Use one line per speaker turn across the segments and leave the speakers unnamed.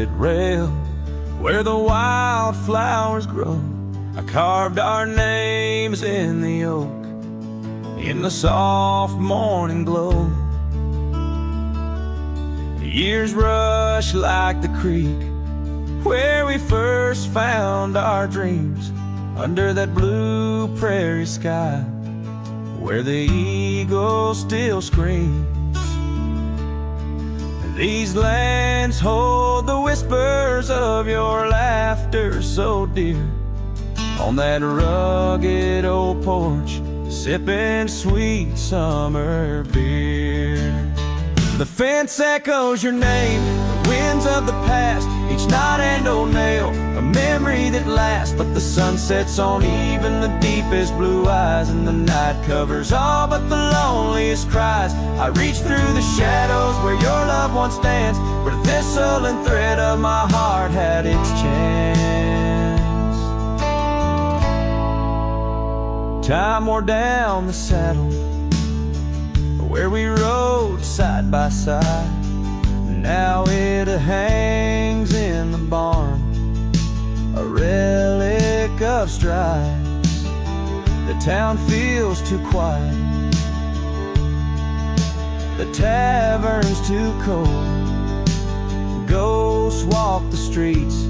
rugged rail where the wildflowers grow. I carved our names in the oak in the soft morning glow. The years rush like the creek where we first found our dreams, under that blue prairie sky where the eagle still screams. These lands hold the whispers of your laughter so dear, on that rugged old porch, sipping sweet summer beer. The fence echoes your name, the winds of the past, each knot and old nail, a memory that lasts. But the sun sets on even the deepest blue eyes, and the night covers all but the loneliest cries. I reach through the shadows where your loved one stands, where the thistle and thread of my heart had its chance. Time wore down the saddle where we rode side by side. Now it hangs in the barn, a relic of strides. The town feels too quiet, the tavern's too cold. Ghosts walk the streets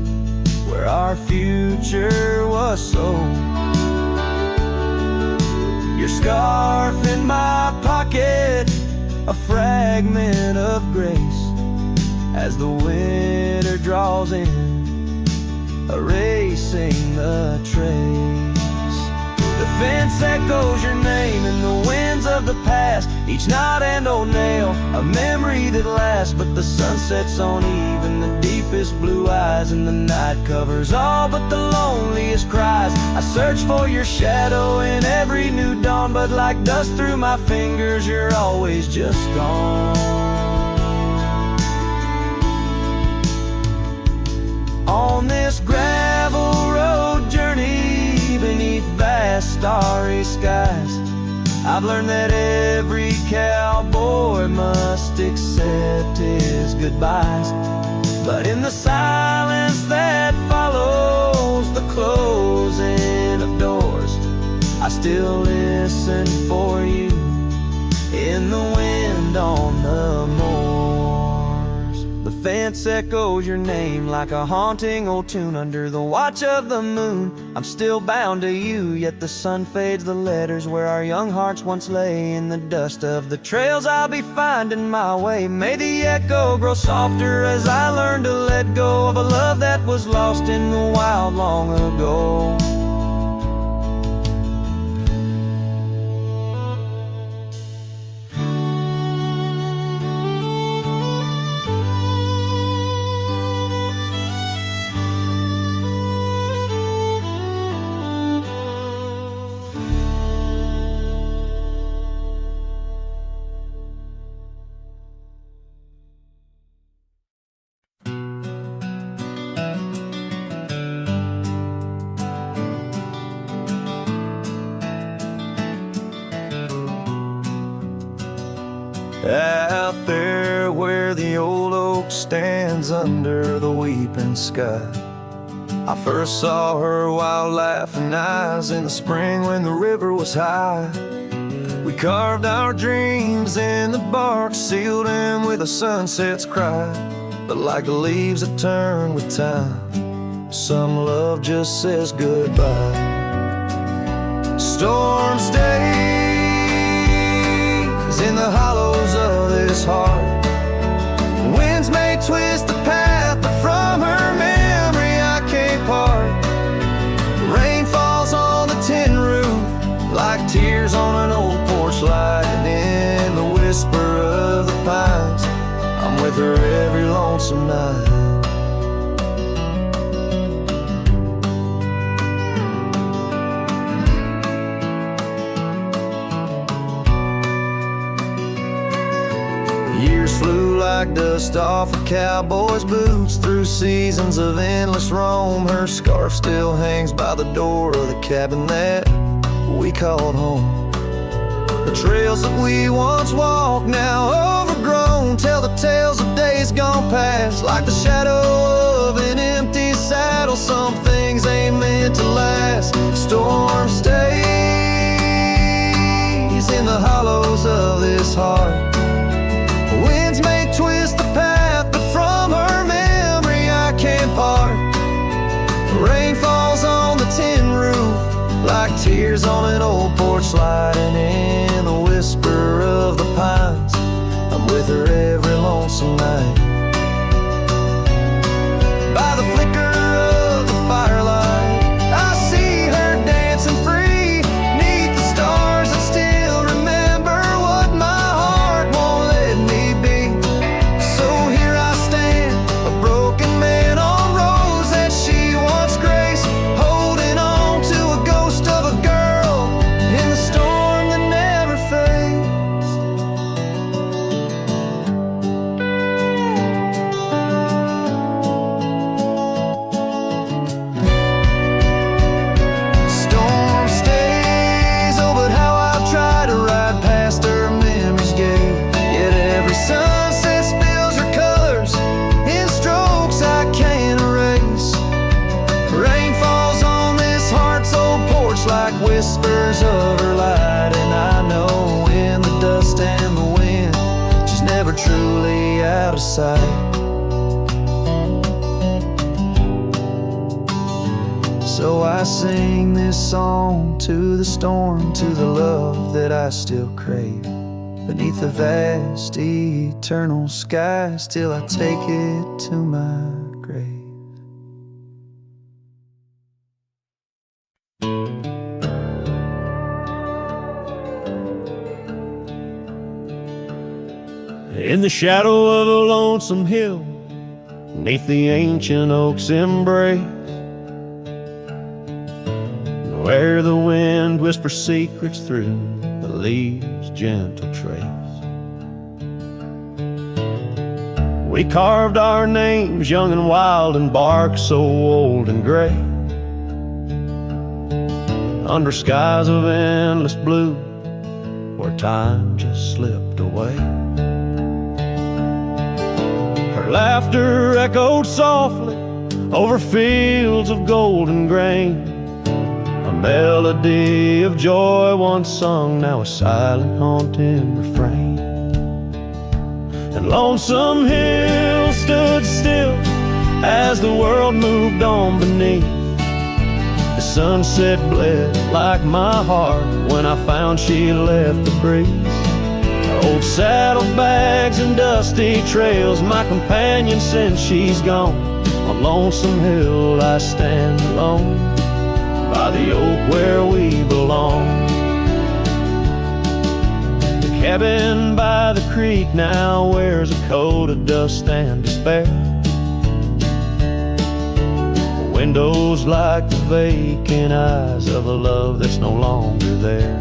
where our future was sold. Your scarf in my pocket, a fragment of grace, as the winter draws in, erasing the trace. The fence echoes your name in the winds of the past, each knot and old nail, a memory that lasts. But the sun sets on even the deepest blue eyes, and the night covers all but the loneliest cries. I search for your shadow in every new dawn, but like dust through my fingers, you're always just gone. On this gravel road journey beneath vast starry skies, I've learned that every cowboy must accept his goodbyes. But in the silence that follows the closing of doors, I still listen for you in the wind on the moors. The fence echoes your name like a haunting old tune under the watch of the moon. I'm still bound to you, yet the sun fades the letters where our young hearts once lay. In the dust of the trails I'll be finding my way. May the echo grow softer as I learn to let go of a love that was lost in the wild long ago. Out there where the old oak stands under the weeping sky, I first saw her wild laughing eyes in the spring when the river was high. We carved our dreams in the bark, sealed them with a sunset's cry. But like the leaves that turn with time, some love just says goodbye. Storms days in the hollows of this heart, winds may twist the path, but from her memory I can't part. Rain falls on the tin roof like tears on an old porch light, and in the whisper of the pines I'm with her every lonesome night. Years flew like dust off a cowboy's boots, through seasons of endless roam. Her scarf still hangs by the door of the cabin that we called home. The trails that we once walked, now overgrown, tell the tales of days gone past, like the shadow tears on an old porch light, and in the whisper of the pines, I'm with her every lonesome night. By the flicker of the firelight, I see her dancing free, 'neath the stars that still remember what my heart won't let me be. So here I stand, a broken man on roads that she once graced, holding on to a ghost of a girl in the storm that never fades. Storm stays, oh, but how I've tried to ride past her memory's gate. Yet every sunset spills her colors in strokes I can't erase. Rain falls on this heart's old porch like whispers of her light, and I know in the dust and the wind, she's never truly out of sight. So I sing this song to the storm, to the love that I still crave. Beneath the vast eternal sky, still I take it to my grave.
In the shadow of a lonesome hill, 'neath the ancient oak's embrace, where the wind whispers secrets through the leaves' gentle trace, we carved our names young and wild in bark so old and gray, under skies of endless blue where time just slipped away. Her laughter echoed softly over fields of golden grain, a melody of joy once sung, now a silent haunting refrain. And Lonesome Hill stood still as the world moved on beneath. The sunset bled like my heart when I found she left the breeze. Old saddlebags and dusty trails, my companion since she's gone. On Lonesome Hill I stand alone, by the oak where we belong. The cabin by the creek now wears a coat of dust and despair. The windows like the vacant eyes of a love that's no longer there.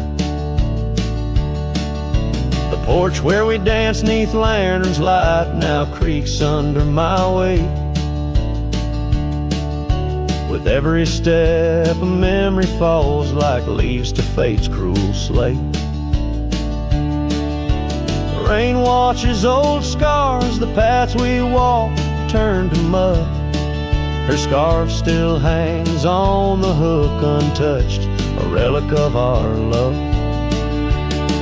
The porch where we danced 'neath lanterns light now creaks under my weight. With every step a memory falls like leaves to fate's cruel slate. The rain washes old scars, the paths we walked turned to mud. Her scarf still hangs on the hook untouched, a relic of our love.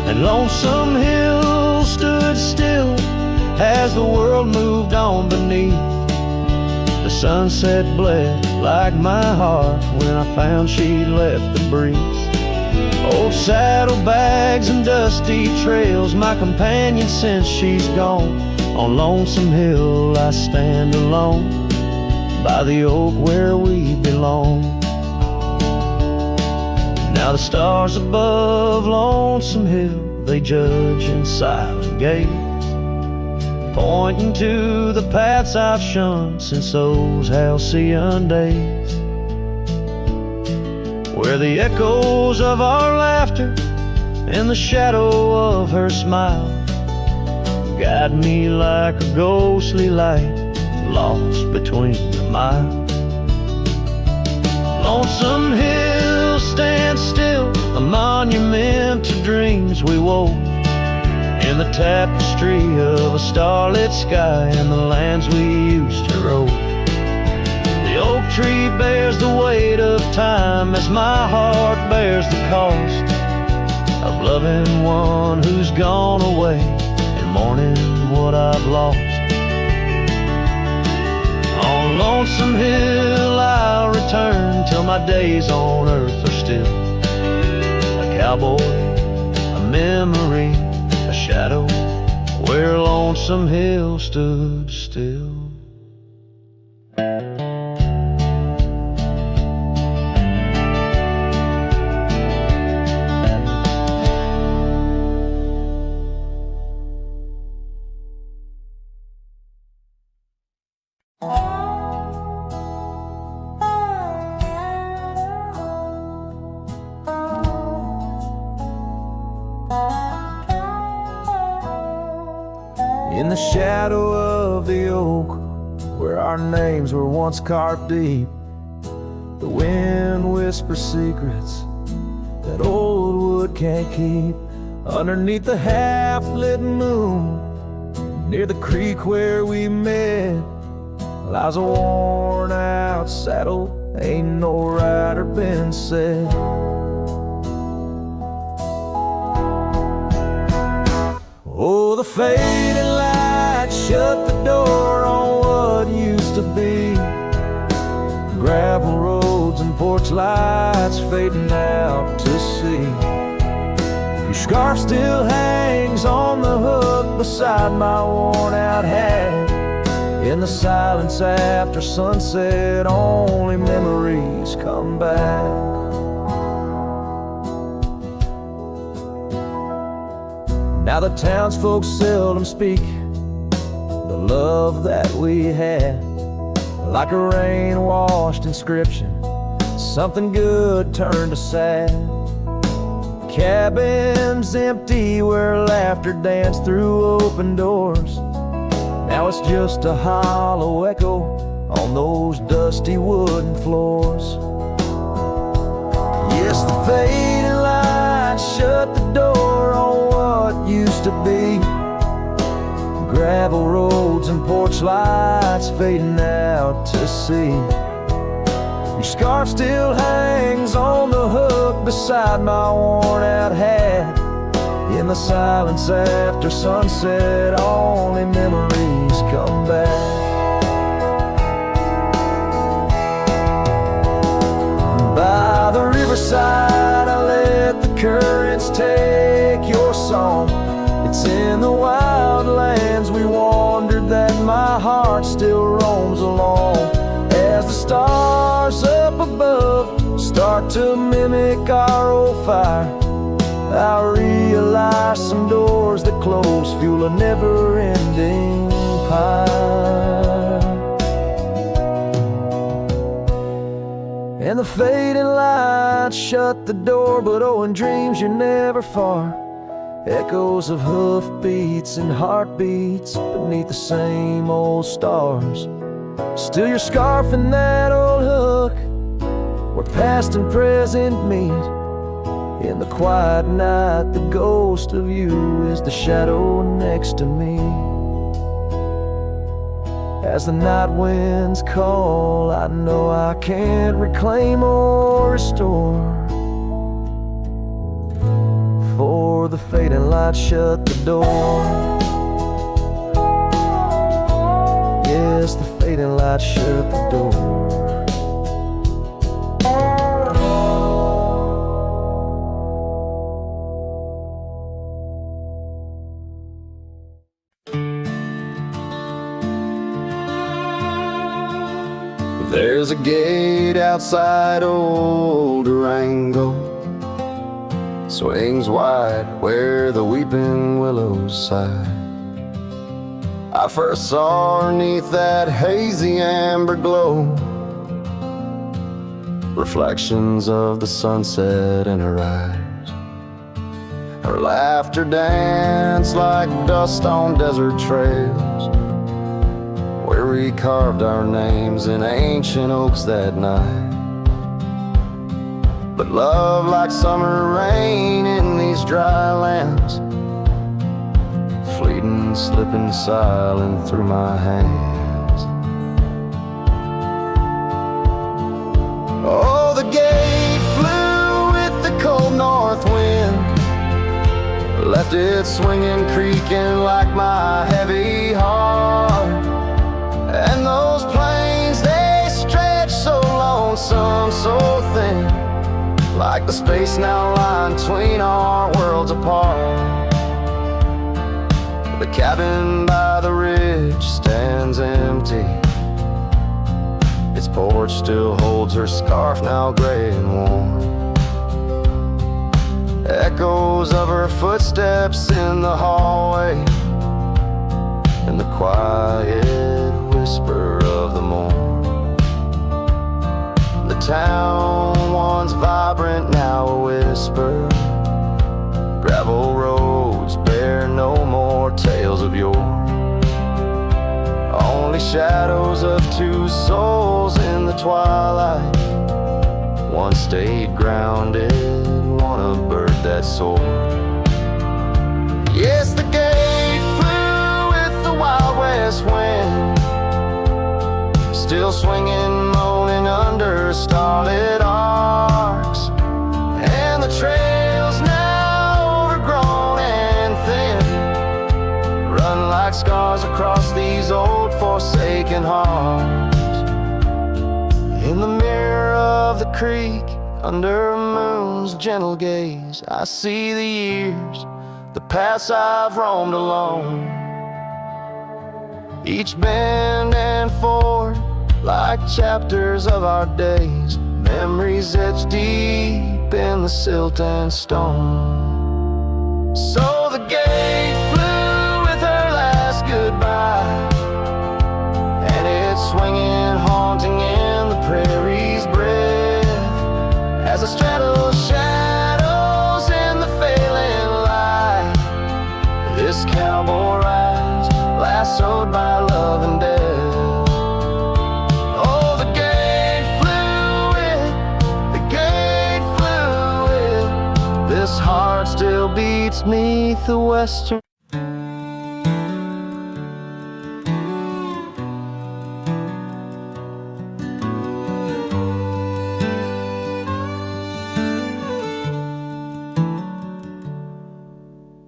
And Lonesome Hill stood still as the world moved on beneath. The sunset bled like my heart when I found she left the breeze. Old saddlebags and dusty trails, my companion since she's gone. On Lonesome Hill I stand alone, by the oak where we belong. Now the stars above Lonesome Hill, they judge in silent gaze, pointing to the paths I've shunned since those halcyon days, where the echoes of our laughter and the shadow of her smile guide me like a ghostly light lost between the miles. Lonesome Hill stands still, a monument to dreams we wove, in the tapestry of a starlit sky and the lands we used to rove. The oak tree bears the weight of time as my heart bears the cost of loving one who's gone away and mourning what I've lost. On Lonesome Hill I'll return till my days on earth are still, cowboy, a memory, a shadow, where Lonesome Hill stood still.
In the shadow of the oak, where our names were once carved deep, the wind whispers secrets that old wood can't keep. Underneath the half-lit moon, near the creek where we met, lies a worn-out saddle, ain't no rider been said. Oh, the fading light shut the door on what used to be. Gravel roads and porch lights fading out to sea. Your scarf still hangs on the hook beside my worn-out hat. In the silence after sunset, only memories come back. Now the townsfolk seldom speak the love that we had. Like a rain-washed inscription, something good turned to sad. Cabins empty where laughter danced through open doors. Now it's just a hollow echo on those dusty wooden floors. Yes, the fading light shut the door on what used to be. Gravel roads and porch lights fading out to sea. Your scarf still hangs on the hook beside my worn-out hat. In the silence after sunset, only memories come back. By the riverside, I let the currents take your song. It's in the wild lands we wandered that my heart still roams along. As the stars up above start to mimic our old fire, I realize some doors that close fuel a never-ending pyre. And the fading lights shut the door, but oh, in dreams you're never far. Echoes of hoofbeats and heartbeats beneath the same old stars. Still your scarf and that old hook, where past and present meet. In the quiet night, the ghost of you is the shadow next to me. As the night winds call, I know I can't reclaim or restore. For the fading light shut the door. Yes, the fading light shut the door.
There's a gate outside old Durango, swings wide where the weeping willows sigh. I first saw her neath that hazy amber glow, reflections of the sunset in her eyes. Her laughter danced like dust on desert trails, where we carved our names in ancient oaks that night. But love, like summer rain in these dry lands, fleeting, slipping silent through my hands. Oh, the gate flew with the cold north wind, left it swinging, creaking like my heavy heart. And those plains, they stretch so lonesome, so thin,
like the space now lying between our worlds apart. The cabin by the ridge stands empty. Its porch still holds her scarf, now gray and warm. Echoes of her footsteps in the hallway, and the quiet whisper of the morn. The town, once vibrant, now a whisper. Gravel roads bear no more tales of yore. Only shadows of two souls in the twilight. One stayed grounded, one a bird that soared. Yes, the gate flew with the Wild West wind, still swinging, moaning under starlit arcs. And the trails, now overgrown and thin, run like scars across these old forsaken hearts. In the mirror of the creek, under a moon's gentle gaze, I see the years, the paths I've roamed alone. Each bend and ford, like chapters of our days, memories etched deep in the silt and stone. So the gate flew with her last goodbye, and it's swinging, haunting in the prairie's breath, as it straddles shadows in the failing light. This cowboy rides, lassoed by love and death. Oh, the gate flew with, this heart still beats 'neath the western.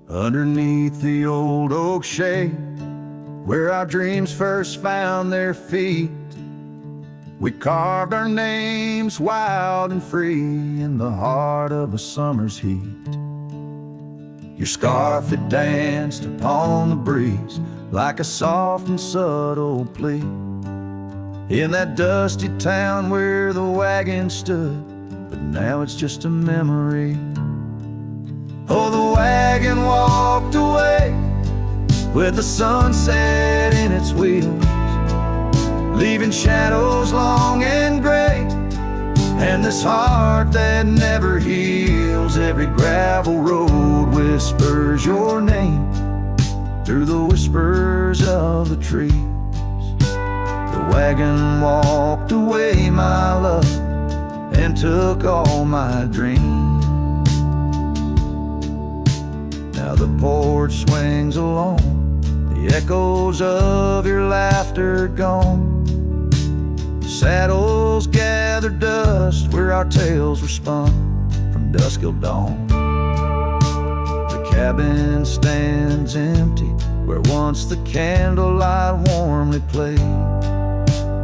Underneath the old oak shade, where our dreams first found their feet, we carved our names wild and free in the heart of a summer's heat. Your scarf, it danced upon the breeze like a soft and subtle plea. In that dusty town where the wagon stood, but now it's just a memory. Oh, the wagon walked away with the sunset in its wheels, leaving shadows long and gray, and this heart that never heals. Every gravel road whispers your name through the whispers of the trees. The wagon walked away, my love, and took all my dreams. Now the porch swings along, the echoes of your laughter gone. Saddles gather dust where our tales were spun from dusk till dawn. The cabin stands empty where once the candlelight warmly played.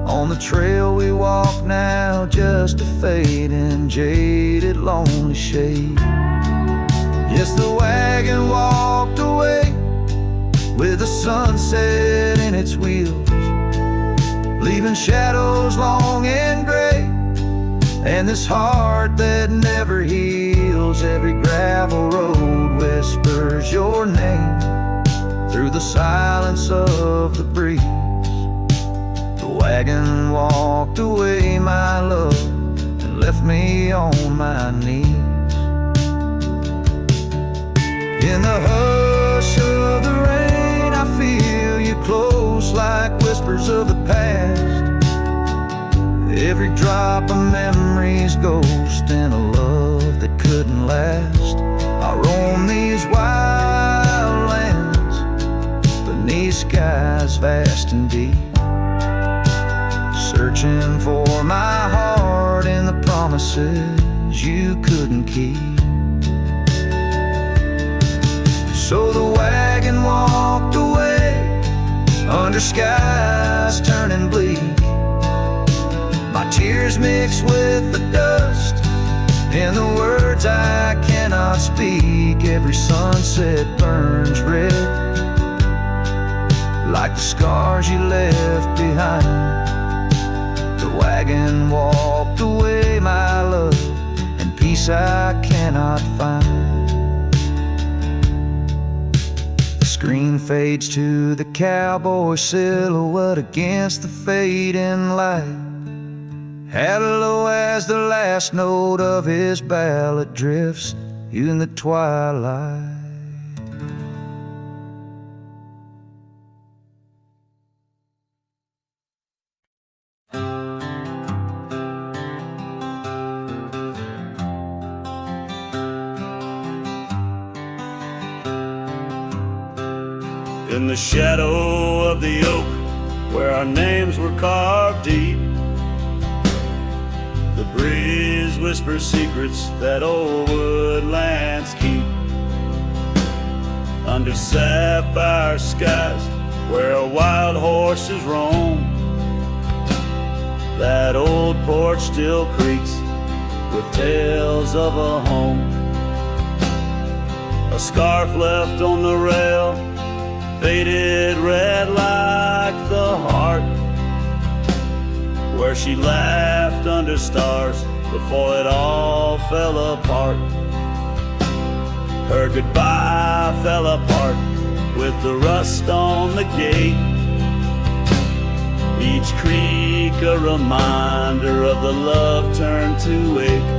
On the trail we walk now, just a fading, jaded, lonely shade. Yes, the wagon walked away with the sunset in its wheels, leaving shadows long and gray, and this heart that never heals. Every gravel road whispers your name through the silence of the breeze. The wagon walked away, my love, and left me on my knees. In the hush of the rain, I feel you close like whispers of the past. Every drop of memory's ghost and a love that couldn't last. I roam these wild lands beneath skies vast and deep, searching for my heart in the promises you couldn't keep. So the wagon walked away under skies turning bleak. My tears mixed with the dust In the words I cannot speak, every sunset burns red, like the scars you left behind. The wagon walked away, my love, and peace I cannot find. The screen fades to the cowboy silhouette against the fading light. Hello as the last note of his ballad drifts in the twilight.
In the shadow of the oak, where our names were carved deep, the breeze whispers secrets that old woodlands keep. Under sapphire skies, where wild horses roam, that old porch still creaks with tales of a home. A scarf left on the rail, faded red like the heart where she laughed under stars before it all fell apart. Her goodbye fell apart with the rust on the gate, each creak a reminder of the love turned to ache.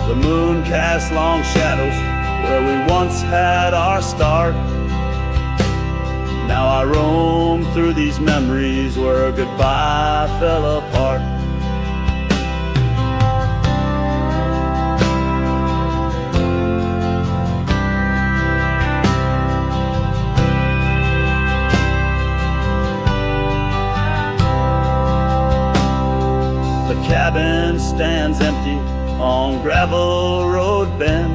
The moon cast long shadows where we once had our start. Now I roam through these memories where goodbye fell apart. The cabin stands empty on gravel road bend,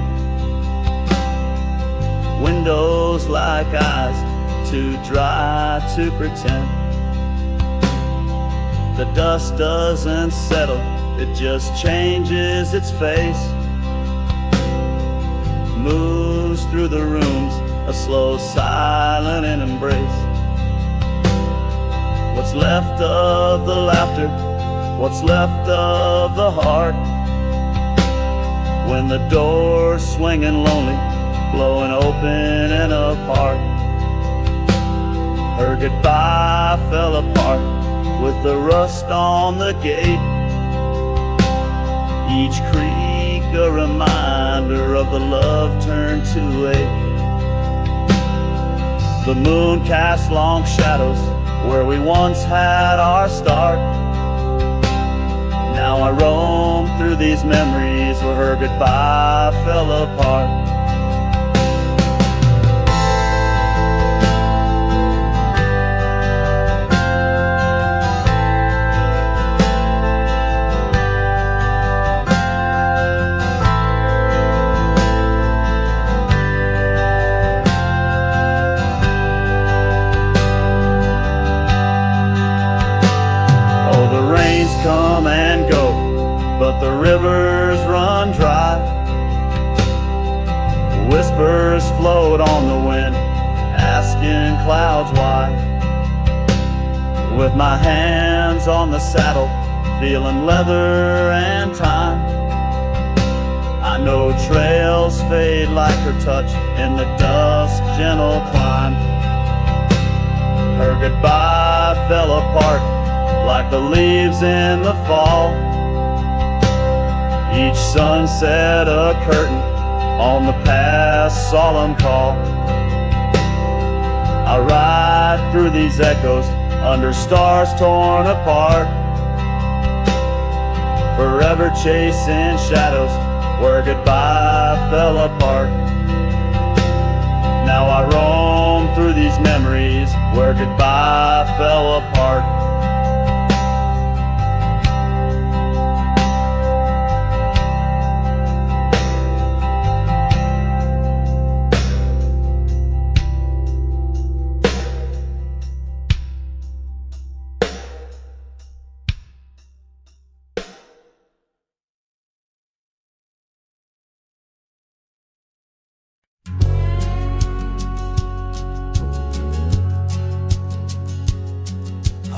windows like eyes too dry to pretend. The dust doesn't settle, it just changes its face, moves through the rooms, a slow silent embrace. What's left of the laughter, what's left of the heart, when the door's swinging lonely, blowing open and apart. Her goodbye fell apart with the rust on the gate, each creak a reminder of the love turned to ache. The moon cast long shadows where we once had our start. Now I roam through these memories where her goodbye fell apart. Come and go, but the rivers run dry. Whispers float on the wind, asking clouds why. With my hands on the saddle, feeling leather and time, I know trails fade like her touch in the dusk gentle climb. Her goodbye fell apart like the leaves in the fall, each sunset a curtain on the past solemn call. I ride through these echoes under stars torn apart, forever chasing shadows where goodbye fell apart. Now I roam through these memories where goodbye fell apart.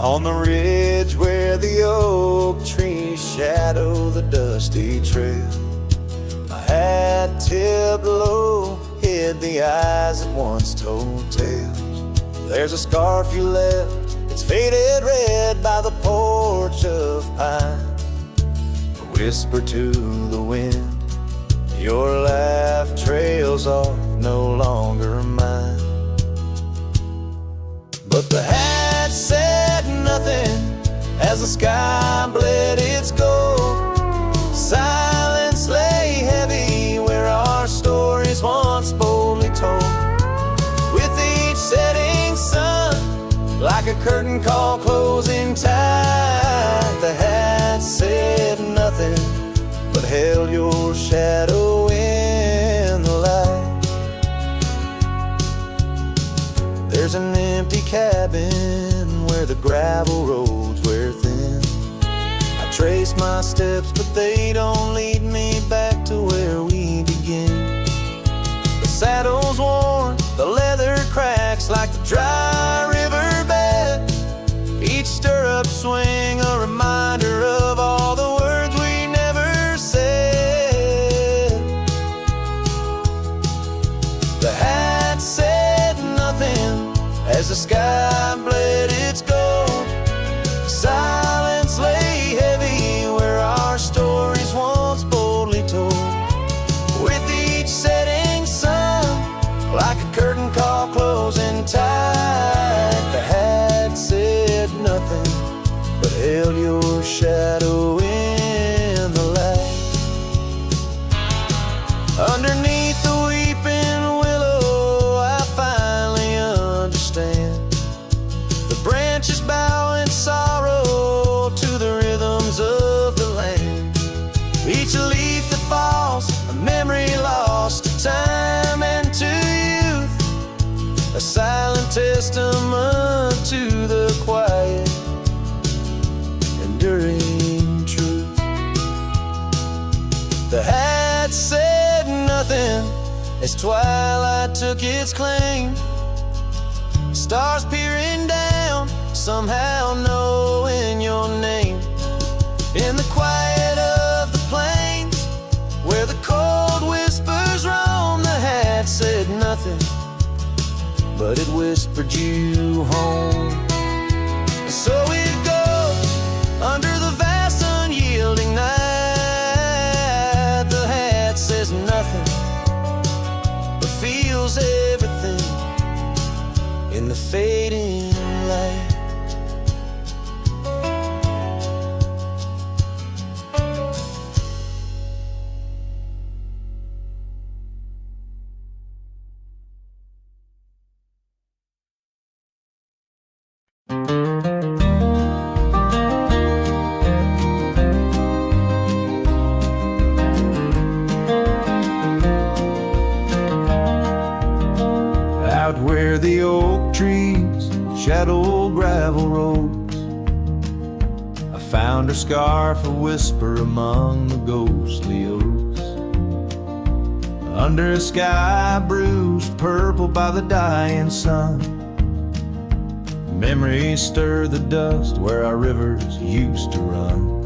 On the ridge where the oak trees shadow the dusty trail, my hat tipped low hid the eyes that once told tales. There's a scarf you left, it's faded red by the porch of pine. A whisper to the wind, your laugh trails off, no longer mine. But the hat said nothing as the sky bled its gold. Silence lay heavy where our stories once boldly told. With each setting sun, like a curtain call closing tight, the hat said nothing but held your shadow in the light. There's an empty cabin where the gravel roads wear thin. I trace my steps, but they don't lead me back to where we begin. The saddle's worn, the leather cracks like the dry riverbed. Each stirrup swing a reminder of all the words we never said. The hat said nothing as the sky bled its gold. Silence lay heavy where our stories once boldly told. With each setting sun, like a curtain call closing tight, the hat said nothing but held your shadow in the light. Underneath the weeping willow, I finally understand. The branches bow in sorrow to the rhythms of the land. Each leaf that falls, a memory lost to time and to youth, a silent testament to the quiet, enduring truth. The hat said nothing as twilight took its claim. Stars peering down, somehow knowing your name. In the quiet of the plains, where the cold whispers roam, the hat said nothing, but it whispered you home. So it goes under the vast unyielding night. The hat says nothing, but feels everything in the fading light. Out where the oak trees shadow gravel roads, I found her scarf a whisper among the ghostly oaks. Under a sky bruised purple by the dying sun, memories stir the dust where our rivers used to run.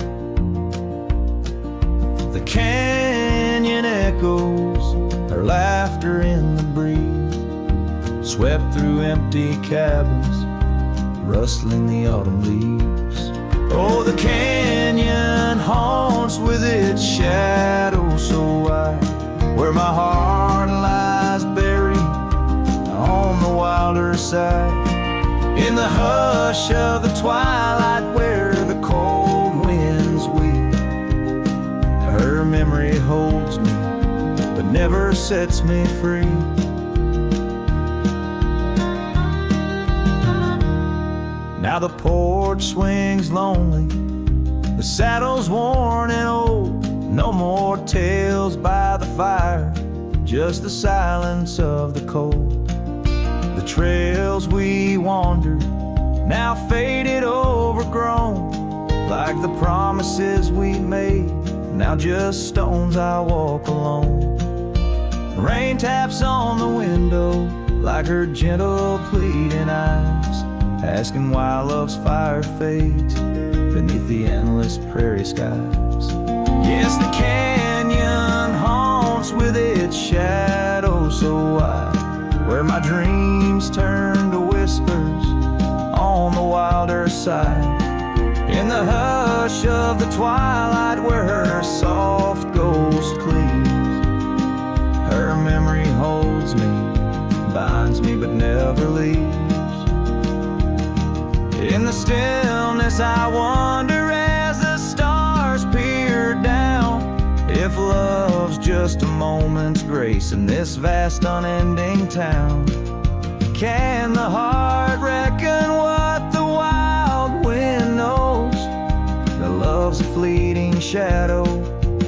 The canyon echoes her laughter in the breeze, swept through empty cabins, rustling the autumn leaves. Oh, the canyon haunts with its shadow so wide, where my heart lies buried on the wilder side. In the hush of the twilight where the cold winds weep, her memory holds me but never sets me free. Now the porch swings lonely, the saddle's worn and old. No more tales by the fire, just the silence of the cold. The trails we wandered, now faded, overgrown, like the promises we made, now just stones I walk alone. Rain taps on the window like her gentle pleading eyes,
asking why love's fire fades beneath the endless prairie skies. Yes, the canyon haunts with its shadow so wide, where my dreams turn to whispers on the wilder side. In the hush of the twilight where her soft ghost cleaves, her memory holds me, binds me but never leaves. In the stillness I wonder as the stars peer down, if love's just a moment's grace in this vast unending town. Can the heart reckon what the wild wind knows? That love's a fleeting shadow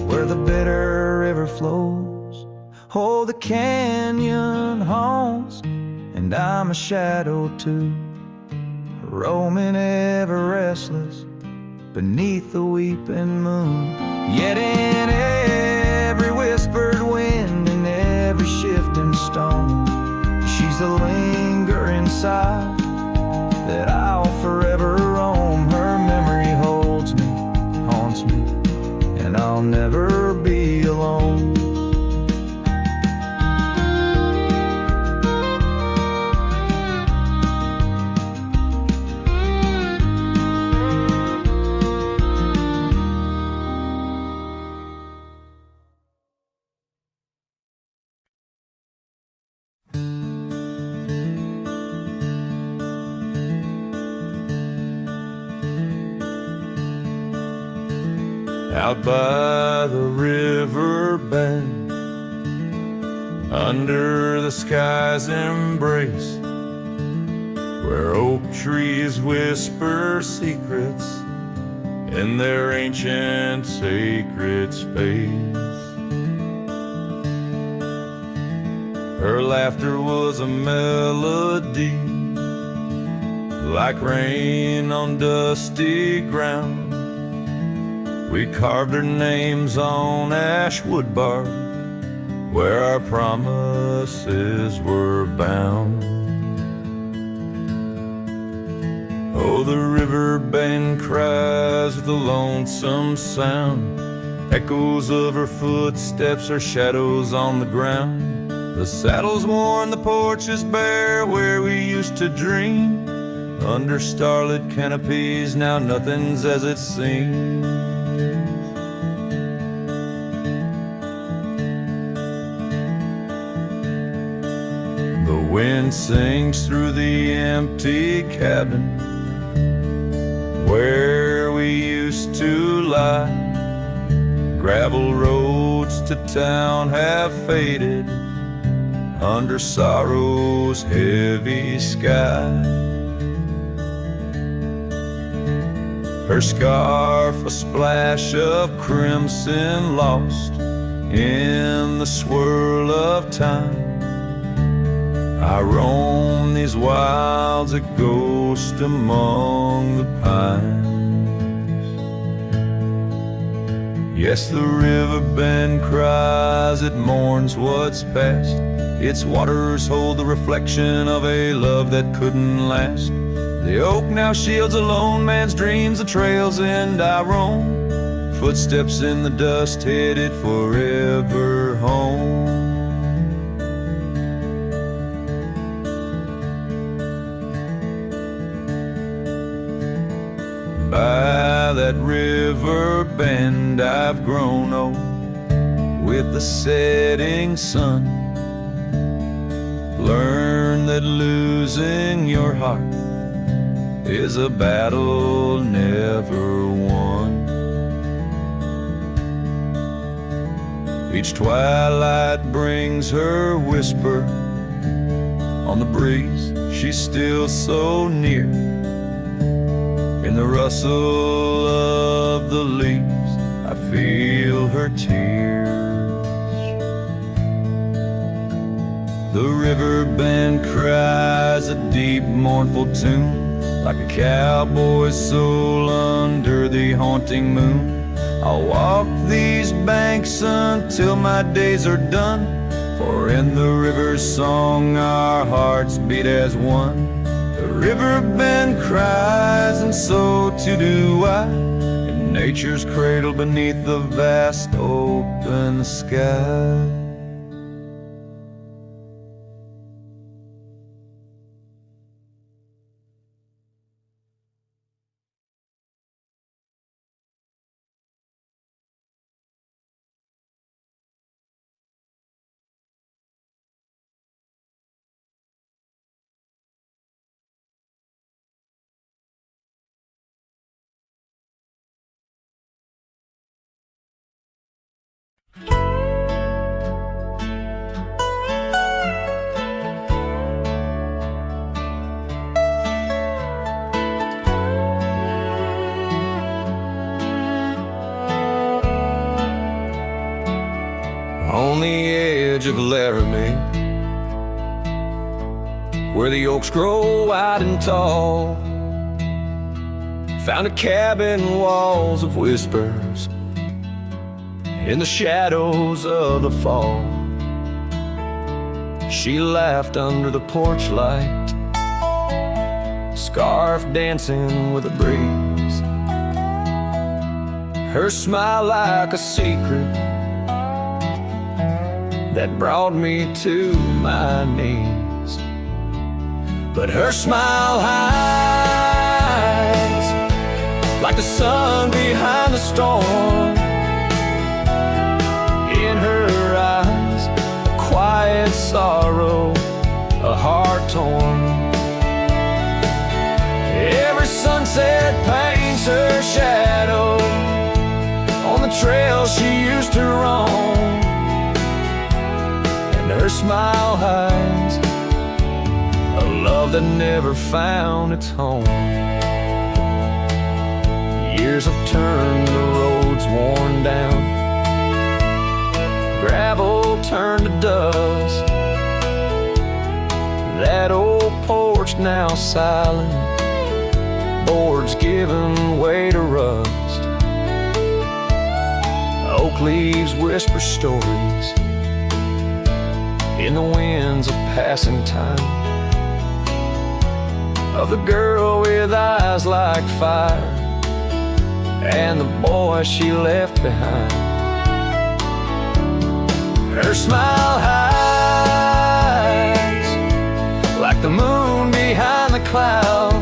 where the bitter river flows. Oh, the canyon haunts, and I'm a shadow too, roaming ever restless beneath the weeping moon. Yet in every whispered wind and every shifting stone, she's the lingering sigh that I'll forever roam. Her memory holds me, haunts me, and I'll never be alone.
Out by the river bend, under the sky's embrace, where oak trees whisper secrets in their ancient sacred space. Her laughter was a melody, like rain on dusty ground. We carved our names on ash wood bark, where our promises were bound. Oh, the river bend cries with a lonesome sound, echoes of her footsteps, her shadows on the ground. The saddle's worn, the porch is bare, where we used to dream. Under starlit canopies, now nothing's as it seems. The wind sings through the empty cabin where we used to lie. Gravel roads to town have faded under sorrow's heavy sky. Her scarf a splash of crimson lost in the swirl of time. I roam these wilds a ghost among the pines. Yes, the river bend cries, it mourns what's past. Its waters hold the reflection of a love that couldn't last. The oak now shields a lone man's dreams, the trail's end I roam, footsteps in the dust headed forever home. By that river bend I've grown old with the setting sun. Learn that losing your heart is a battle never won. Each twilight brings her whisper on the breeze. She's still so near. In the rustle of the leaves, I feel her tears. The river bend cries a deep, mournful tune, like a cowboy's soul under the haunting moon. I'll walk these banks until my days are done, for in the river's song our hearts beat as one. The
river bend cries, and so too do I, in nature's cradle beneath the vast open sky. On the edge of Laramie, where the oaks grow wide and tall, found a cabin, walls of whispers in the shadows of the fall. She laughed under the porch light, scarf dancing with a breeze, her smile like a secret that brought me to my knees. But her smile hides like the sun behind the storm. In her eyes, a quiet sorrow, a heart torn. Every sunset paints her shadow on the trail she used to roam. Her smile hides a love that never found its home. Years have turned the roads worn down, gravel turned to dust. That old porch now silent, boards giving way to rust. Oak leaves whisper stories in the winds of passing time, of the girl with eyes like fire and the boy she left behind. Her smile hides like the moon behind the cloud.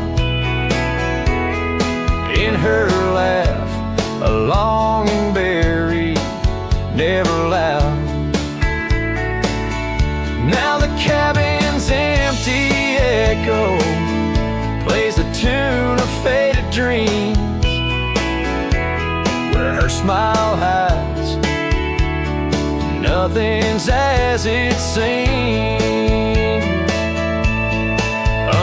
In her laugh, a longing buried, never loud. Now the cabin's empty echo plays the tune of faded dreams, where her smile hides nothing's as it seems.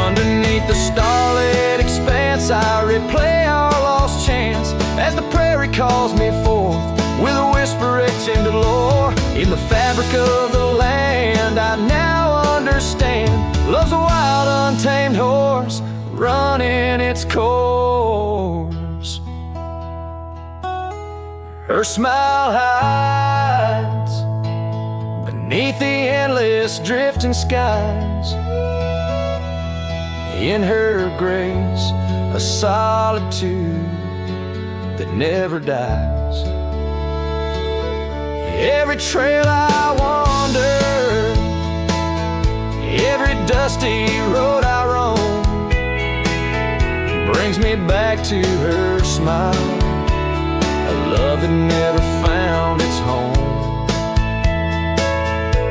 Underneath the starlit expanse, I replay our lost chance as the prairie calls me forth with a whisper etched into lore. In the fabric of the land, I now understand love's a wild, untamed horse running its course. Her smile hides beneath the endless drifting skies. In her grace, a solitude that never dies. Every trail I wander, every dusty road I roam, brings me back to her smile, a love that never found its home.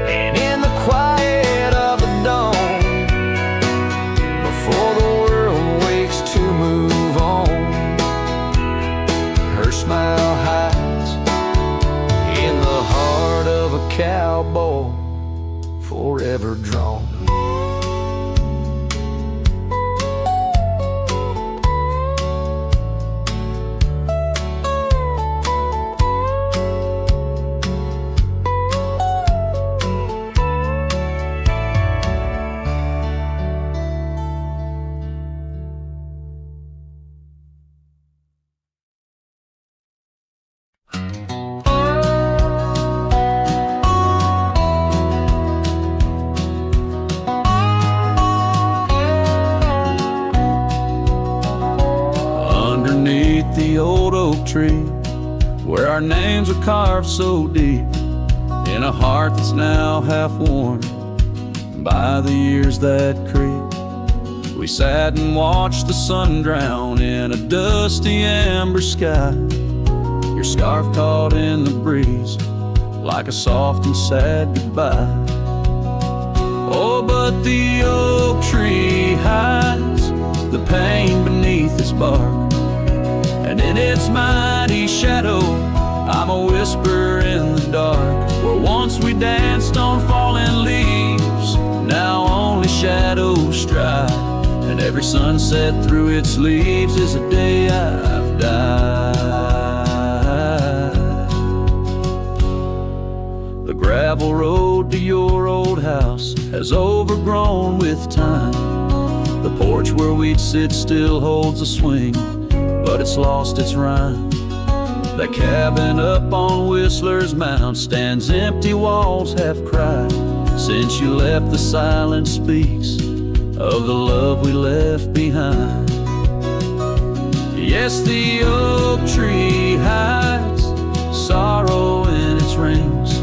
And in the quiet of the dawn, before the world wakes to move on, her smile hides in the heart of a cowboy, forever drawn.
tree, where our names are carved so deep in a heart that's now half worn by the years that creep. We sat and watched the sun drown in a dusty amber sky, your scarf caught in the breeze like a soft and sad goodbye. Oh, but the oak tree hides the pain beneath its bark, and in its mighty shadow I'm a whisper in the dark. Where once we danced on falling leaves, now only shadows stride, and every sunset through its leaves is a day I've died. The gravel road to your old house has overgrown with time. The porch where we'd sit still holds a swing, but it's lost its rhyme. That cabin up on Whistler's Mound stands empty, walls have cried. Since you left, the silence speaks of the love we left behind. Yes, the oak tree hides sorrow in its rings.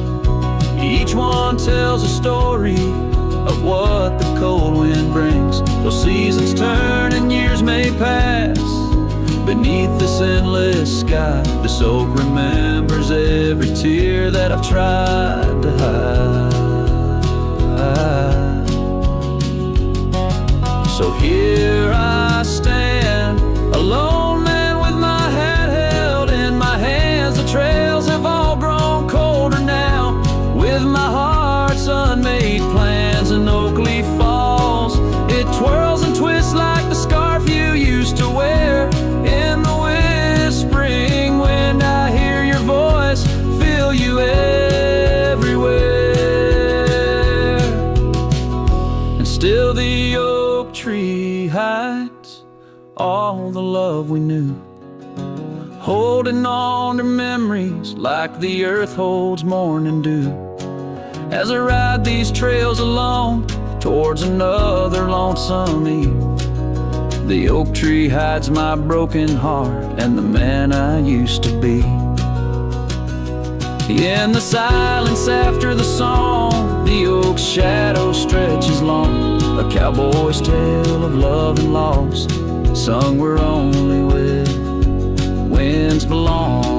Each one tells a story of what the cold wind brings. Though seasons turn and years may pass beneath this endless sky, this oak remembers every tear that I've tried to hide. So here I stand, a lone man with my hat held in my hands. The trails have all grown colder now, with my heart's unmade plans. And oak leaf falls, it twirls and twists like the scarf you used to wear. In the whispering wind I hear your voice, feel you everywhere. And still the oak tree hides all the love we knew, holding on to memories like the earth holds morning dew. As I ride these trails alone towards another lonesome eve, the oak tree hides my broken heart and the man I used to be. In the silence after the song, the oak's shadow stretches long, a cowboy's tale of love and loss, sung where only winds belong.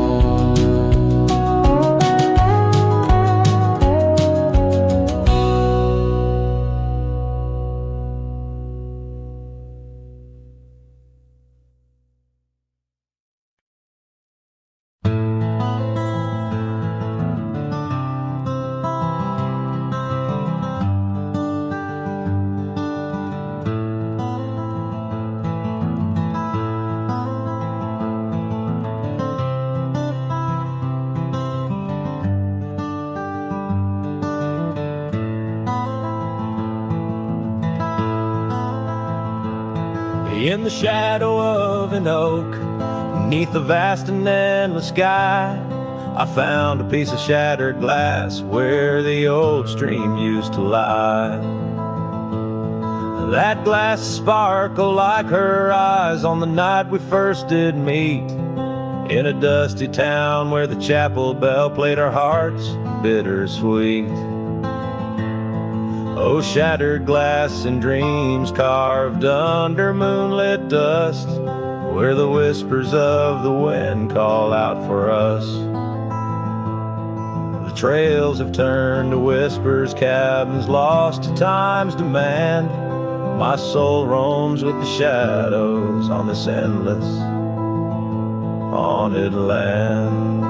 In the shadow of an oak, beneath the vast and endless sky, I found a piece of shattered glass where the old stream used to lie. That glass sparkled like her eyes on the night we first did meet, in a dusty town where the chapel bell played our hearts bittersweet. Oh, shattered glass and dreams carved under moonlit dust, where the whispers of the wind call out for us. The trails have turned to whispers, cabins lost to time's demand. My soul roams with the shadows on this endless haunted land.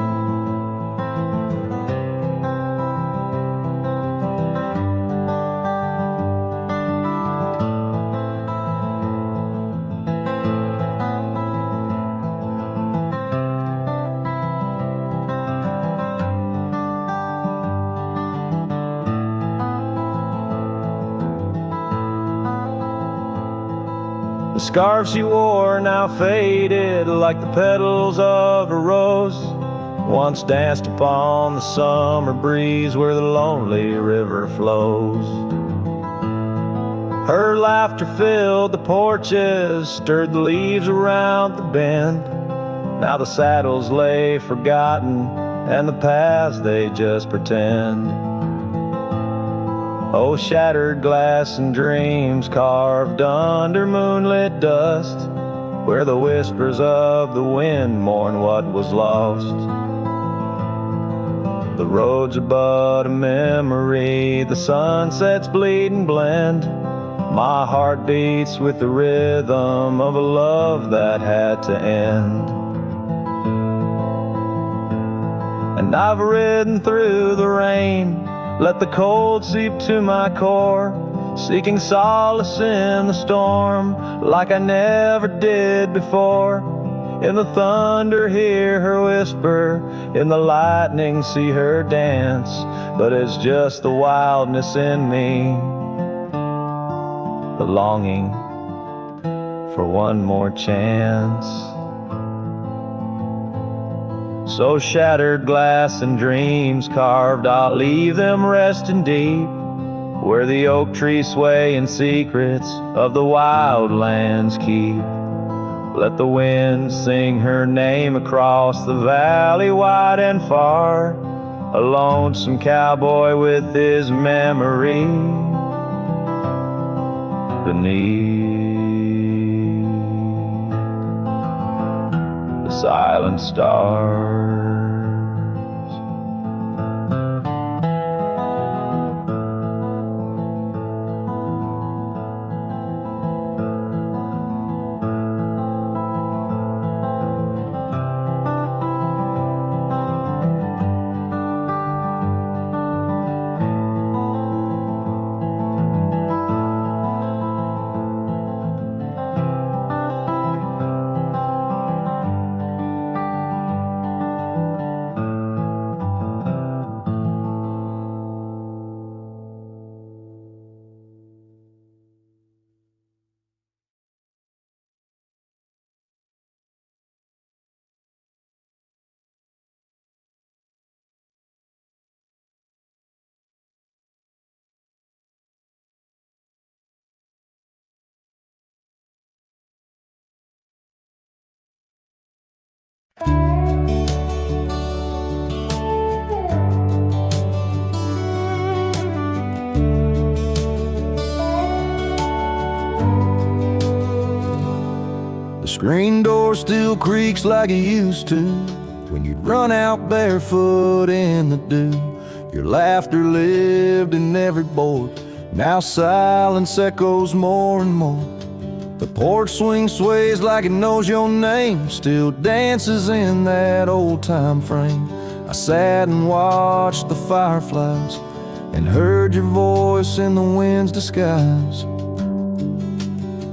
The scarf she wore now faded like the petals of a rose, once danced upon the summer breeze where the lonely river flows. Her laughter filled the porches, stirred the leaves around the bend, Now the saddles lay forgotten, and the paths they just pretend. Oh, shattered glass and dreams carved under moonlit dust, where the whispers of the wind mourn what was lost. The roads are but a memory, the sunsets bleed and blend. My heart beats with the rhythm of a love that had to end. And I've ridden through the rain, let the cold seep to my core, seeking solace in the storm like I never did before. In the thunder hear her whisper, in the lightning see her dance, but it's just the wildness in me, the longing for one more chance. So shattered glass and dreams carved, I'll leave them resting deep, where the oak trees sway and secrets of the wild lands keep. Let the wind sing her name across the valley wide and far, a lonesome cowboy with his memory beneath the silent stars.
Screen door still creaks like it used to when you'd run out barefoot in the dew. Your laughter lived in every board. Now silence echoes more and more. The porch swing sways like it knows your name, still dances in that old time frame. I sat and watched the fireflies and heard your voice in the wind's disguise.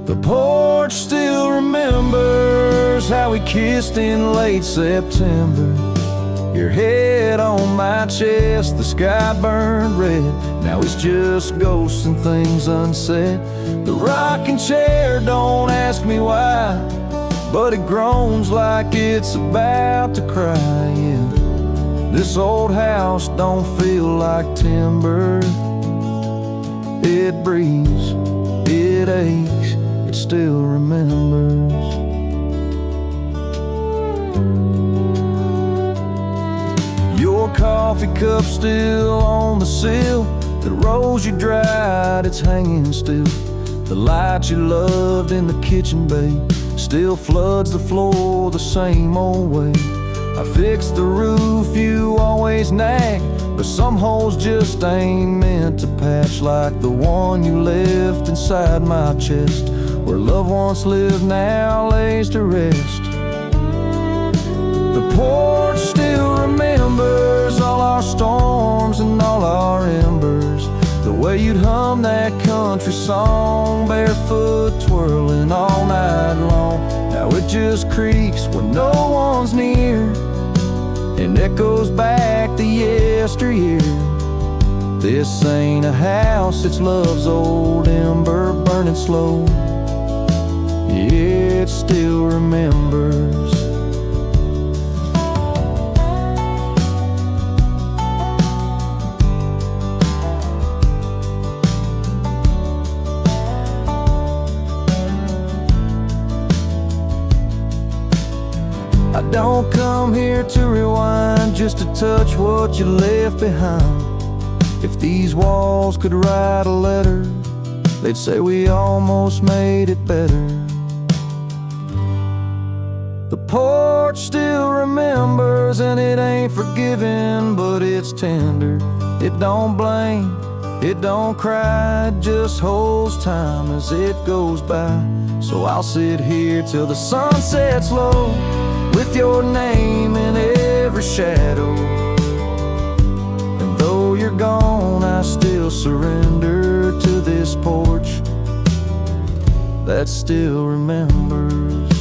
The porch still remembers how we kissed in late September. Your head on my chest, the sky burned red. Now it's just ghosts and things unsaid. The rocking chair, don't ask me why, but it groans like it's about to cry. Yeah. This old house don't feel like timber. It breathes, it aches, it still remembers. Your coffee cup still on the sill. The rose you dried, it's hanging still. The light you loved in the kitchen bay still floods the floor the same old way. I fixed the roof you always nag, but some holes just ain't meant to patch, like the one you left inside my chest, where love once lived now lays to rest. The porch still remembers all our storms and all our embers, the way you'd hum that country song, barefoot twirling all night long. Now it just creaks when no one's near and echoes back to yesteryear. This ain't a house, it's love's old ember burning slow. It still remembers. I
come here to rewind, just to touch what you left behind. If these walls could write a letter, they'd say we almost made it better. The porch still remembers, and it ain't forgiving, but it's tender. It don't blame, it don't cry, it just holds time as it goes by. So I'll sit here till the sun sets low, with your name in every shadow. And though you're gone, I still surrender to this porch that still remembers.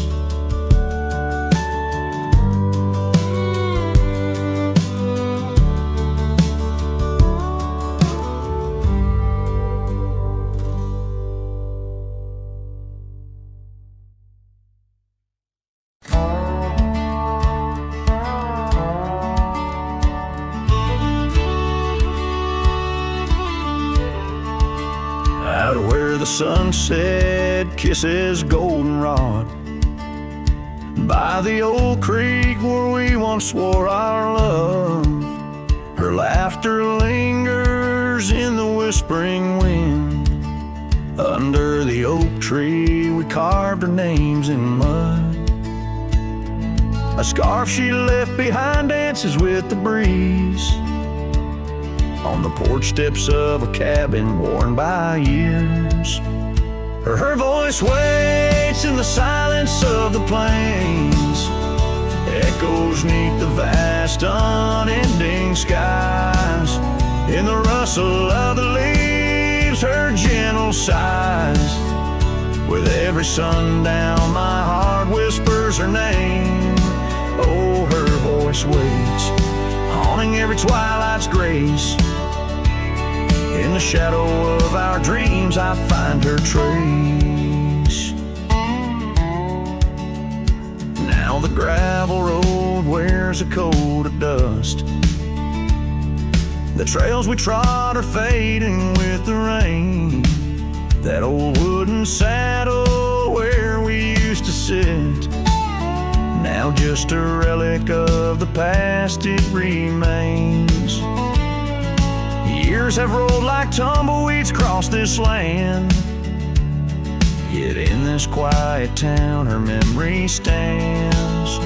Out where the sunset kisses goldenrod, by the old creek where we once swore our love, her laughter lingers in the whispering wind. Under the oak tree we carved her names in mud. A scarf she left behind dances with the breeze on the porch steps of a cabin worn by years. Her voice waits in the silence of the plains, echoes neath the vast unending skies. In the rustle of the leaves, her gentle sighs. With every sundown my heart whispers her name. Oh, her voice waits, haunting every twilight's grace. In the shadow of our dreams I find her trace. Now the gravel road wears a coat of dust. The trails we trod are fading with the rain. That old wooden saddle where we used to sit, now just a relic of the past it remains. Years have rolled like tumbleweeds across this land, yet in this quiet town her memory stands.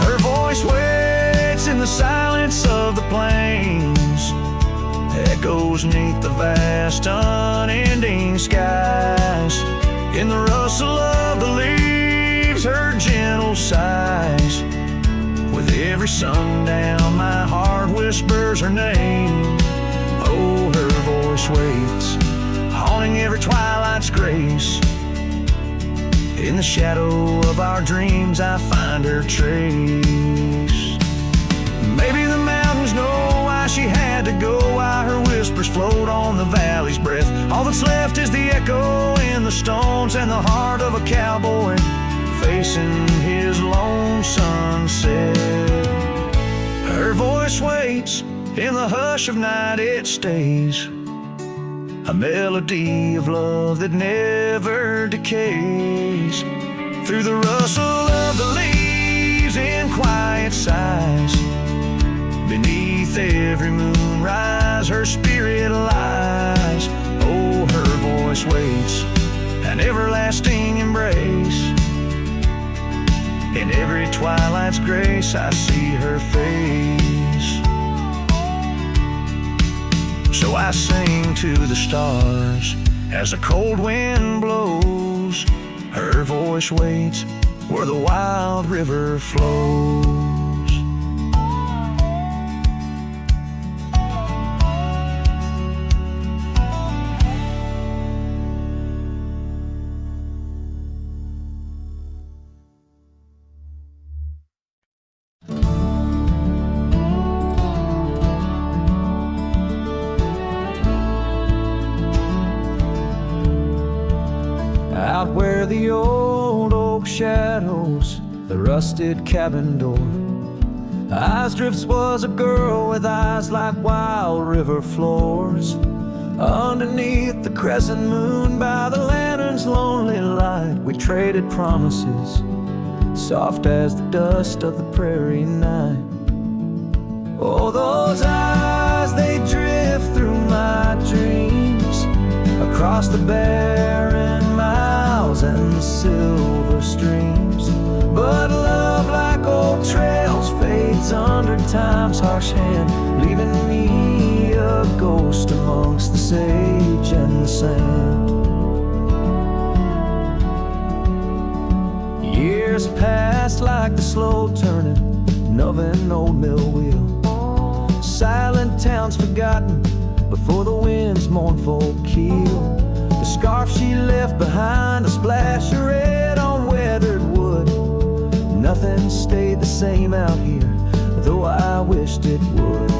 Her voice waits in the silence of the plains, echoes neath the vast unending skies. In the rustle of the leaves, her gentle sighs. With every sundown my heart whispers her name. Oh, her voice waits, haunting every twilight's grace. In the shadow of our dreams I find her trace. Maybe the mountains know why she had to go, why her whispers float on the valley's breath. All that's left is the echo in the stones and the heart of a cowboy facing his lone sunset. Her voice waits, in the hush of night it stays, a melody of love that never decays. Through the rustle of the leaves in quiet sighs, beneath every moonrise her spirit lies. Oh, her voice waits, an everlasting embrace. In every twilight's grace I see her face. So I sing to the stars as the cold wind blows. Her voice waits where the wild river flows.
Out where the old oak shadows the rusted cabin door, Eyesdrift's was a girl with eyes like wild river floors. Underneath the crescent moon by the lantern's lonely light, we traded promises, soft as the dust of the prairie night. Oh, those eyes, they drift through my dreams, across the barren miles and the silver streams. But love, like old trails, fades under time's harsh hand, leaving me a ghost amongst the sage and the sand. Years passed like the slow turning of an old mill wheel. Silent towns forgotten before the wind's mournful keel. The scarf she left behind, a splash of red on weathered wood. Nothing stayed the same out here, though I wished it would.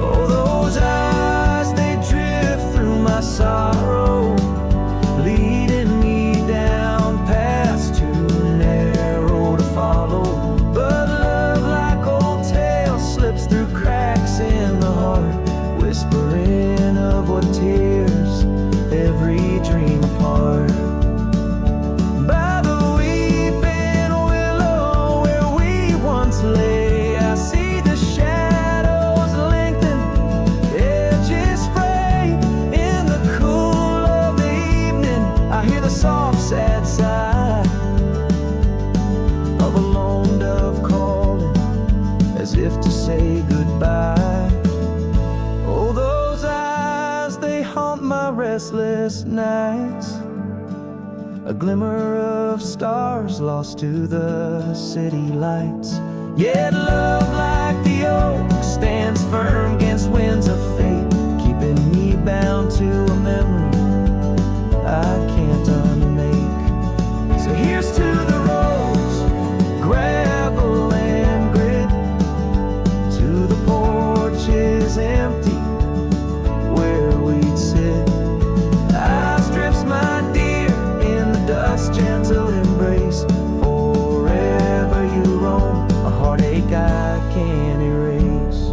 Oh, those eyes, they drift through my sorrow, leading me down paths too narrow to follow. But love, like old tales, slips through cracks in the heart, whispering of what tears every dream apart. By the weeping willow where we once lay, I see the shadows lengthen, edges fray. In the cool of the evening, I hear the soft sad sigh of a lone dove calling, as if to say goodbye. Oh, those eyes, they haunt my restless nights, a glimmer of stars lost to the city lights. Yet love, like the oak, stands firm against winds of fate, keeping me bound to a memory I can't unmake. So here's to the roads, gravel and grit, to the porches empty where we'd sit. I strips my dear in the dust's gentle embrace. Forever you roam, a heartache I can't erase.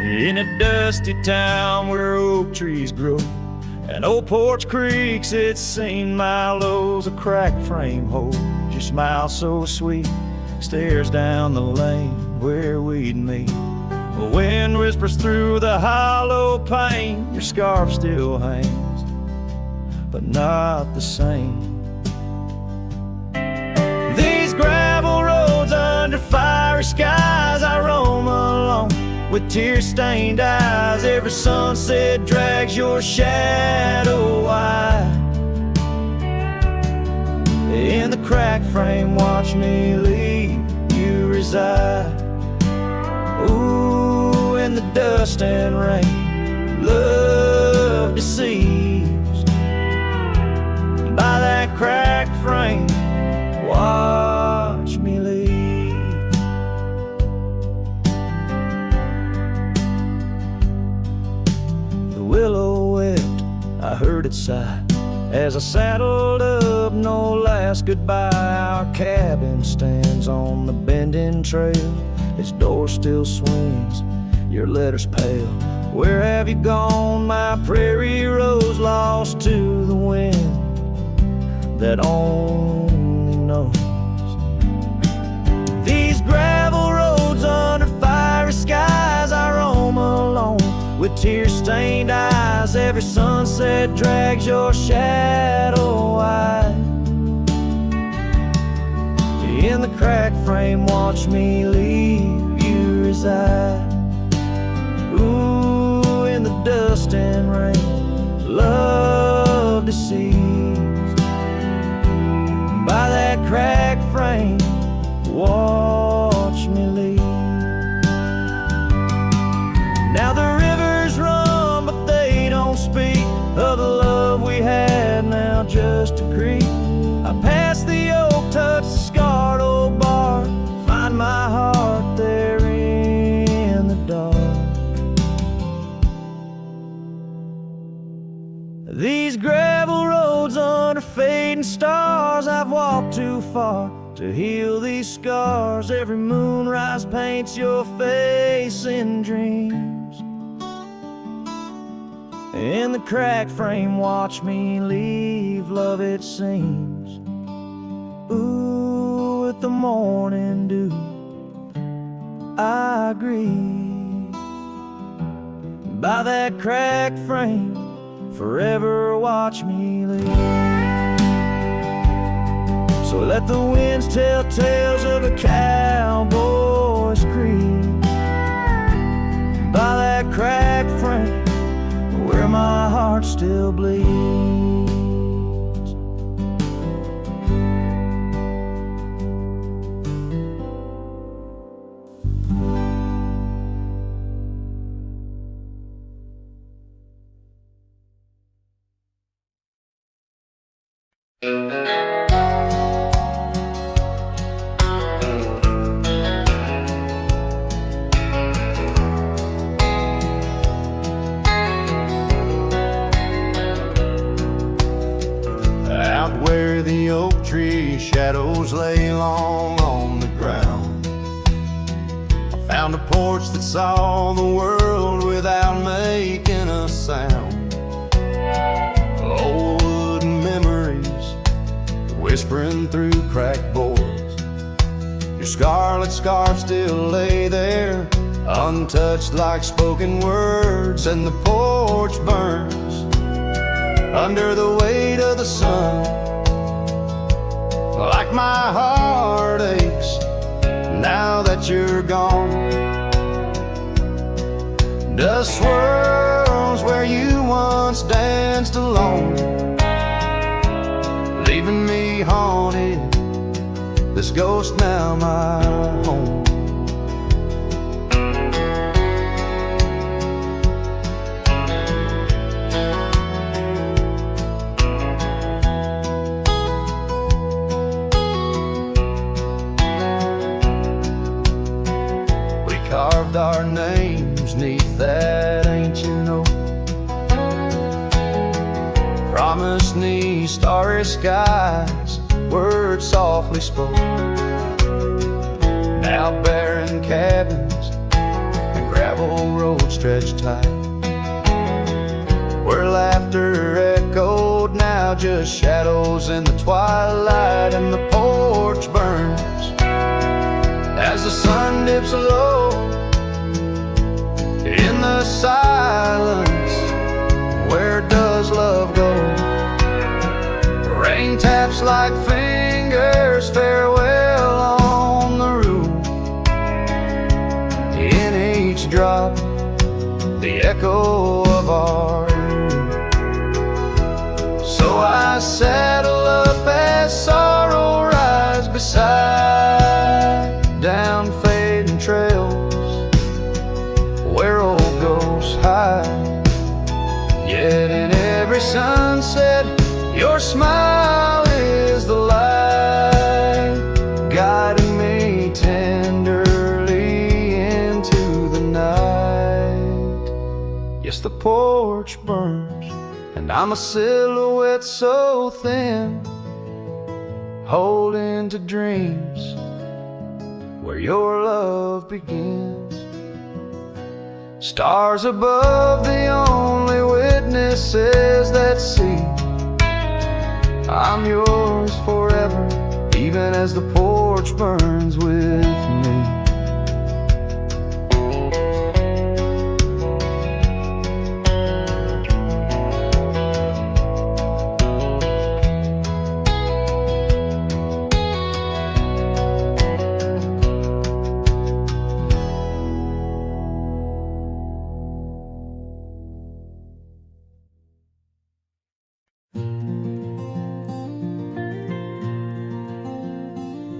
In a dusty town where oak trees grow and old porch creaks, it's seen my lows. A cracked frame holds your smile so sweet, stares down the lane where we'd meet. The wind whispers through the hollow pane, your scarf still hangs, but not the same. These gravel roads under fiery skies, I roam alone with tear-stained eyes. Every sunset drags your shadow wide. In the cracked frame, watch me leave you reside. Ooh, in the dust and rain, love deceived by that cracked frame. Watch me leave. Willow wept, I heard it sigh as I saddled up, no last goodbye. Our cabin stands on the bending trail, its door still swings, your letters pale. Where have you gone, my prairie rose, lost to the wind that only knows? These gravel roads under fiery skies, I roam alone with tear-stained eyes. Every sunset drags your shadow wide. In the cracked frame, watch me leave you reside. Ooh, in the dust and rain, love deceived by that cracked frame. Watch me leave. Now the rivers run, but they don't speak of the love we had, now just a creek. I pass the oak, touch the scarred old bar, find my heart there in the dark.
these gravel roads under fading stars. I've walked too far to heal these scars. Every moonrise paints your face in dreams. In the cracked frame, watch me leave, love it seems. Ooh, with the morning dew, I agree. By that cracked frame, forever watch me leave. So let the winds tell tales of a cowboy's creed. By that cracked frame, where my heart still bleeds.
Out where the oak tree shadows lay long on the ground, I found a porch that saw the world without making a sound. Old wooden memories whispering through cracked boards. Your scarlet scarf still lay there, untouched like spoken words, and the porch burns under the weight of the sun. Like my heart aches now that you're gone. Dust swirls where you once danced alone, leaving me haunted, this ghost now my home. Carved our names neath that ancient oak, promised me starry skies, words softly spoke. Now barren cabins and gravel roads stretch tight, where laughter echoed, now just shadows in the twilight. And the porch burns as the sun dips low in the silence. Where does love go? Rain taps like fingers, farewell on the roof. In each drop, the echo of our youth. So I saddle up as sorrow rides beside down fading trails where old ghosts hide. Yet in every sunset, your smile is the light, guiding me tenderly into the night. Yes, the porch burns, and I'm a silhouette so thin, holding to dreams where your love begins. Stars above, the only witnesses that see I'm yours forever, even as the porch burns with me.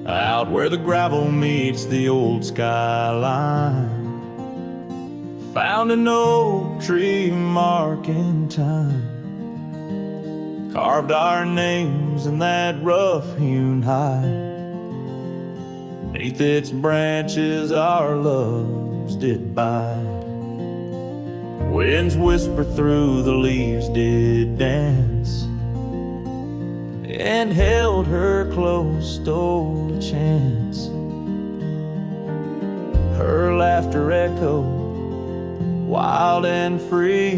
Out where the gravel meets the old skyline, found an oak tree mark in time, carved our names in that rough-hewn hide. Beneath its branches our loves did bide. Winds whisper through the leaves did dance,
and held her close, stole a chance. Her laughter echoed, wild and free,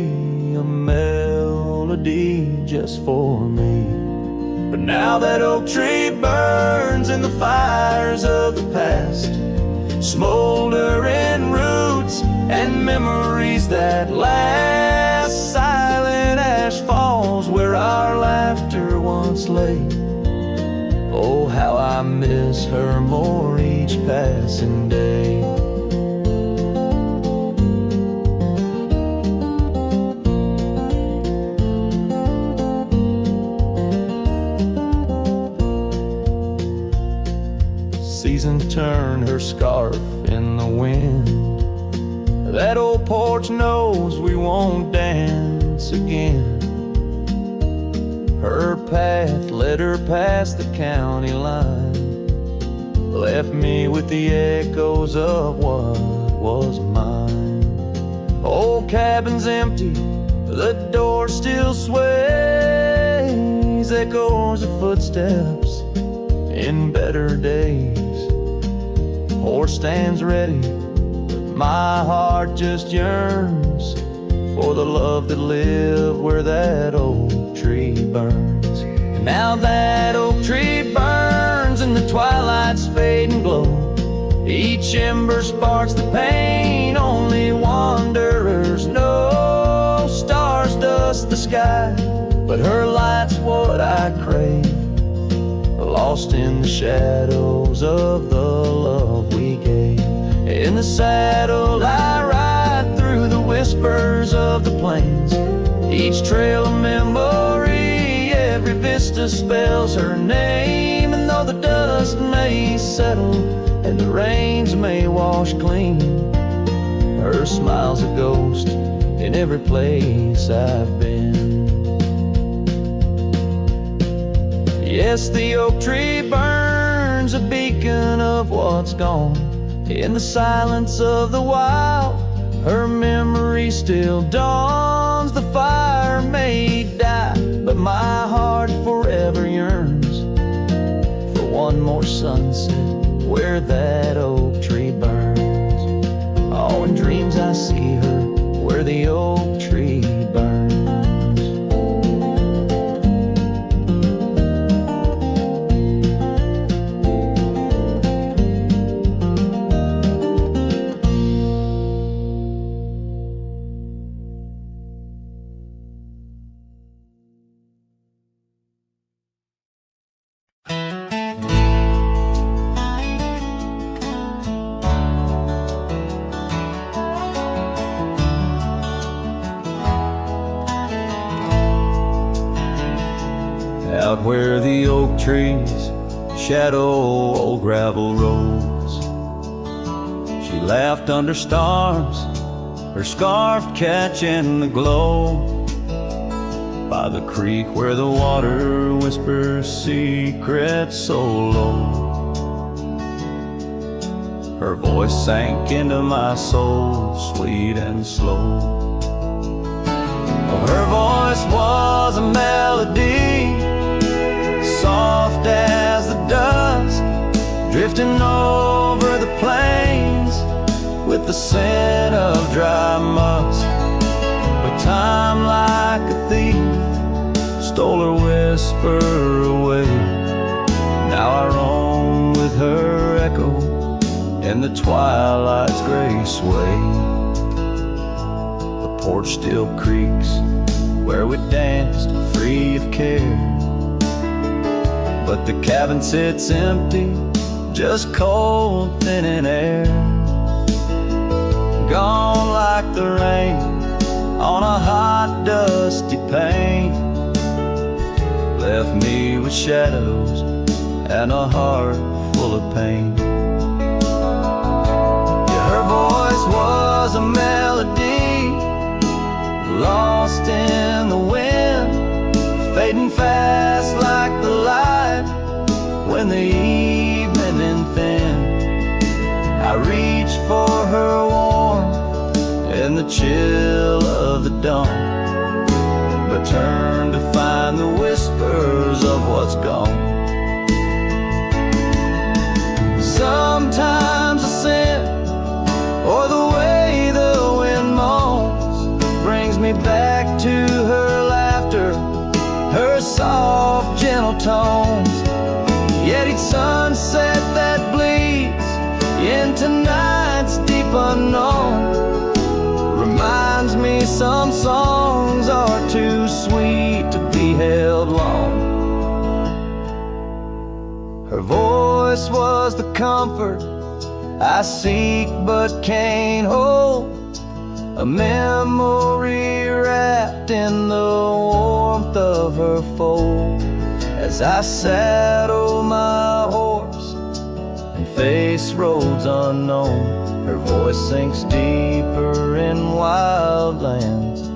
a melody just for me. But now that oak tree burns in the fires of the past, smoldering roots and memories that last. Silent ash falls where our laughter once lay. Oh, how I miss her more each passing day. Season turned her scarf in the wind. That old porch knows we won't dance again. Her path led her past the county line, left me with the echoes of what was mine. Old cabin's empty, the door still sways, echoes of footsteps in better days. Horse stands ready, my heart just yearns for the love that lived where that oak tree burns. And now that oak tree burns and the twilight's fade and glow. Each ember sparks the pain only wanderers know. Stars dust the sky, but her light's what I crave, lost in the shadows of the love we gave. In the saddle I ride through the whispers of the plains, each trail a memory, every vista spells her name. And though the dust may settle and the rains may wash clean, her smile's a ghost in every place I've been. Yes, the oak tree burns, a beacon of what's gone. In the silence of the wild, her memory still dawns. The fire may die, but my heart forever yearns for one more sunset where that oak tree burns. Oh, in dreams I see her where the oak tree burns. Out where the oak trees shadow old gravel roads, she laughed under stars, her scarf catching the glow. By the creek where the water whispers secrets so low, her voice sank into my soul, sweet and slow. Oh, her voice was a melody, soft as the dusk, drifting over the plains with the scent of dry musk. But time, like a thief, stole her whisper away. Now I roam with her echo in the twilight's gray sway. The porch still creaks where we danced, free of care, but the cabin sits empty, just cold, thinning air. Gone like the rain on a hot, dusty pane, left me with shadows and a heart full of pain. Yeah, her voice was a melody, lost in the wind, fading fast like the light when the evening thin. I reached for her warmth in the chill of the dawn, but turned to find the whispers of what's gone. soft, gentle tones, yet each sunset that bleeds into night's deep unknown reminds me some songs are too sweet to be held long. Her voice was the comfort I seek but can't hold, a memory wrapped in the warmth of her fold. As I saddle my horse and face roads unknown, her voice sinks deeper in wild lands